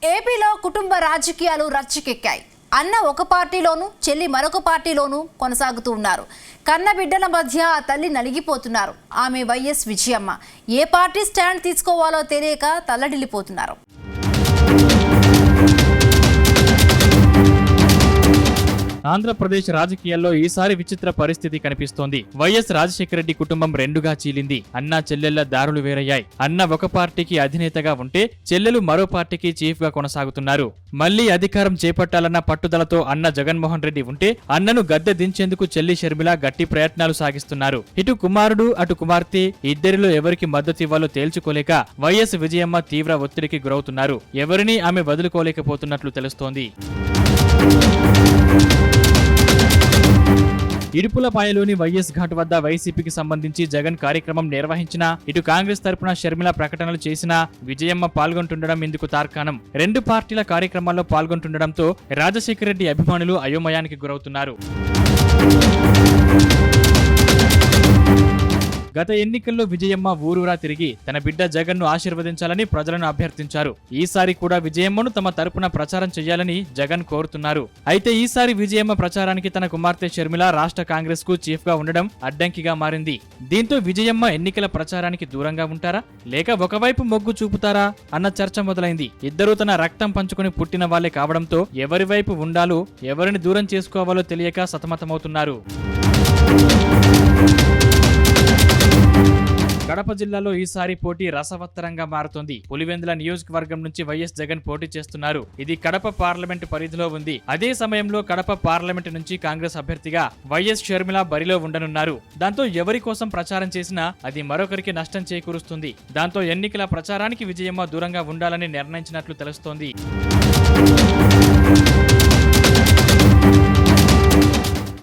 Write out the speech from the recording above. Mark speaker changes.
Speaker 1: ఏపీలో కుటుంబ రాజకీయాలు రచ్చకెక్కాయి. అన్న ఒక పార్టీలోనూ చెల్లి మరొక పార్టీలోనూ కొనసాగుతూ ఉన్నారు. కన్న బిడ్డల మధ్య ఆ తల్లి నలిగిపోతున్నారు. ఆమె వైఎస్ విజయమ్మ ఏ పార్టీ స్టాండ్ తీసుకోవాలో తెలియక తల్లడిల్లిపోతున్నారు.
Speaker 2: ఆంధ్రప్రదేశ్ రాజకీయాల్లో ఈసారి విచిత్ర పరిస్థితి కనిపిస్తోంది. వైఎస్ రాజశేఖర రెడ్డి కుటుంబం రెండుగా చీలింది. అన్న చెల్లెళ్ల దారులు వేరయ్యాయి. అన్న ఒక పార్టీకి అధినేతగా ఉంటే చెల్లెలు మరో పార్టీకి చీఫ్ గా కొనసాగుతున్నారు. మళ్లీ అధికారం చేపట్టాలన్న పట్టుదలతో అన్న జగన్మోహన్ రెడ్డి ఉంటే అన్నను గద్దె దించేందుకు చెల్లి షర్మిల గట్టి ప్రయత్నాలు సాగిస్తున్నారు. ఇటు కుమారుడు అటు కుమార్తె ఇద్దరిలో ఎవరికి మద్దతివ్వాలో తేల్చుకోలేక వైఎస్ విజయమ్మ తీవ్ర ఒత్తిడికి గురవుతున్నారు. ఎవరినీ ఆమె వదులుకోలేకపోతున్నట్లు తెలుస్తోంది. ఇడుపులపాయలోని వైఎస్ ఘాట్ వద్ద వైసీపీకి సంబంధించి జగన్ కార్యక్రమం నిర్వహించినా ఇటు కాంగ్రెస్ తరపున షర్మిల ప్రకటనలు చేసినా విజయమ్మ పాల్గొంటుండడం ఇందుకు తార్కాణం. రెండు పార్టీల కార్యక్రమాల్లో పాల్గొంటుండడంతో రాజశేఖర రెడ్డి అభిమానులు అయోమయానికి గురవుతున్నారు. గత ఎన్నికల్లో విజయమ్మ ఊరూరా తిరిగి తన బిడ్డ జగన్ను ఆశీర్వదించాలని ప్రజలను అభ్యర్థించారు. ఈసారి కూడా విజయమ్మను తమ తరపున ప్రచారం చేయాలని జగన్ కోరుతున్నారు. అయితే ఈసారి విజయమ్మ ప్రచారానికి తన కుమార్తె షర్మిల రాష్ట్ర కాంగ్రెస్ కు చీఫ్ గా ఉండడం అడ్డంకిగా మారింది. దీంతో విజయమ్మ ఎన్నికల ప్రచారానికి దూరంగా ఉంటారా లేక ఒకవైపు మొగ్గు చూపుతారా అన్న చర్చ మొదలైంది. ఇద్దరూ తన రక్తం పంచుకుని పుట్టిన వాళ్లే కావడంతో ఎవరి వైపు ఉండాలో ఎవరిని దూరం చేసుకోవాలో తెలియక సతమతమవుతున్నారు. కడప జిల్లాలో ఈసారి పోటీ రసవత్తరంగా మారుతోంది. పులివెందుల నియోజకవర్గం నుంచి వైఎస్ జగన్ పోటీ చేస్తున్నారు. ఇది కడప పార్లమెంటు పరిధిలో ఉంది. అదే సమయంలో కడప పార్లమెంటు నుంచి కాంగ్రెస్ అభ్యర్థిగా వైఎస్ షర్మిల బరిలో ఉండనున్నారు. దాంతో ఎవరి కోసం ప్రచారం చేసినా అది మరొకరికి నష్టం చేకూరుస్తుంది. దాంతో ఎన్నికల ప్రచారానికి విజయమ్మ దూరంగా ఉండాలని నిర్ణయించినట్లు తెలుస్తోంది.